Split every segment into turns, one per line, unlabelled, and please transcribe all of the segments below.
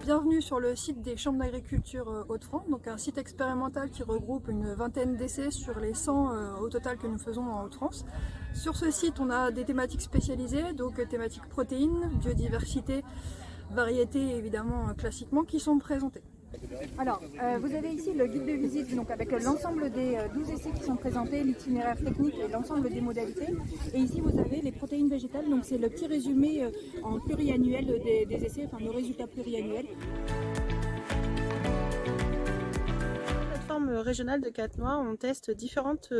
Bienvenue sur le site des Chambres d'agriculture Hauts-de-France, donc un site expérimental qui regroupe une vingtaine d'essais sur les 100 au total que nous faisons en Hauts-de-France. Sur ce site, on a des thématiques spécialisées, donc thématiques protéines, biodiversité, variétés évidemment classiquement, qui sont présentées.
Alors, vous avez ici le guide de visite donc avec l'ensemble des 12 essais qui sont présentés, l'itinéraire technique et l'ensemble des modalités. Et ici, vous avez les protéines végétales, donc c'est le petit résumé en pluriannuel des essais, enfin nos résultats pluriannuels.
La plateforme régionale de Catenois, on teste différentes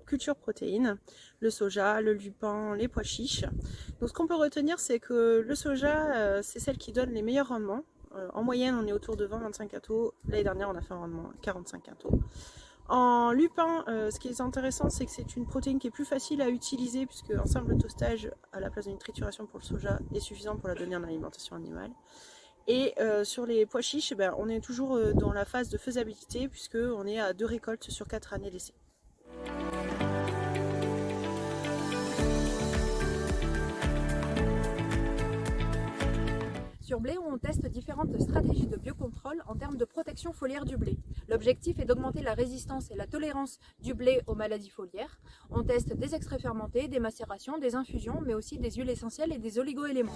cultures protéines, le soja, le lupin, les pois chiches. Donc ce qu'on peut retenir, c'est que le soja, c'est celle qui donne les meilleurs rendements. En moyenne, on est autour de 20-25 quintaux. L'année dernière, on a fait un rendement 45 quintaux. En lupin, ce qui est intéressant, c'est que c'est une protéine qui est plus facile à utiliser puisque un simple toastage à la place d'une trituration pour le soja est suffisant pour la donner en alimentation animale. Et sur les pois chiches, on est toujours dans la phase de faisabilité puisqu'on est à 2 récoltes sur 4 années d'essai.
Sur blé, on teste différentes stratégies de biocontrôle en termes de protection foliaire du blé. L'objectif est d'augmenter la résistance et la tolérance du blé aux maladies foliaires. On teste des extraits fermentés, des macérations, des infusions, mais aussi des huiles essentielles et des oligo-éléments.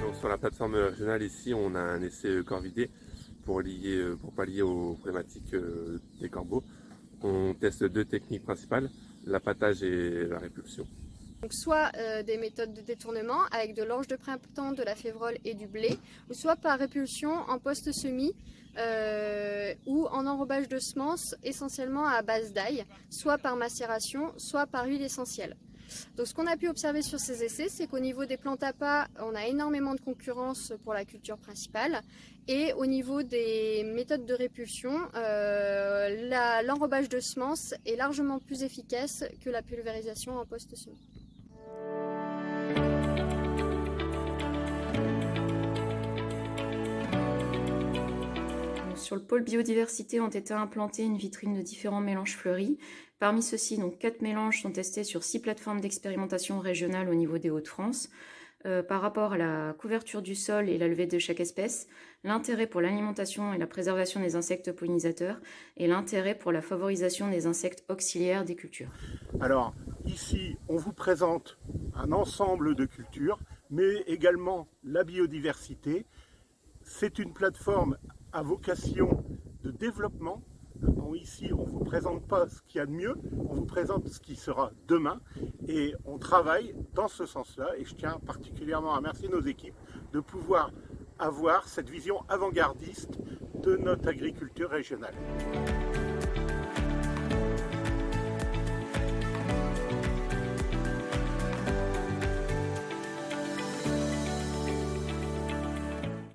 Donc, sur la plateforme régionale ici, on a un essai corvidé pour pallier aux problématiques des corbeaux. On teste 2 techniques principales, l'appâtage et la répulsion.
Donc soit des méthodes de détournement avec de l'orge de printemps, de la févrole et du blé, ou soit par répulsion en post-semis ou en enrobage de semences essentiellement à base d'ail, soit par macération, soit par huile essentielle. Donc ce qu'on a pu observer sur ces essais, c'est qu'au niveau des plantes appâts, on a énormément de concurrence pour la culture principale. Et au niveau des méthodes de répulsion, l'enrobage de semences est largement plus efficace que la pulvérisation en post-semis.
Sur le pôle biodiversité ont été implantés une vitrine de différents mélanges fleuris. Parmi ceux-ci, 4 mélanges sont testés sur 6 plateformes d'expérimentation régionales au niveau des Hauts-de-France. Par rapport à la couverture du sol et la levée de chaque espèce, l'intérêt pour l'alimentation et la préservation des insectes pollinisateurs et l'intérêt pour la favorisation des insectes auxiliaires des cultures.
Alors ici, on vous présente un ensemble de cultures, mais également la biodiversité. C'est une plateforme à vocation de développement. Ici, on ne vous présente pas ce qu'il y a de mieux, on vous présente ce qui sera demain et on travaille dans ce sens-là et je tiens particulièrement à remercier nos équipes de pouvoir avoir cette vision avant-gardiste de notre agriculture régionale.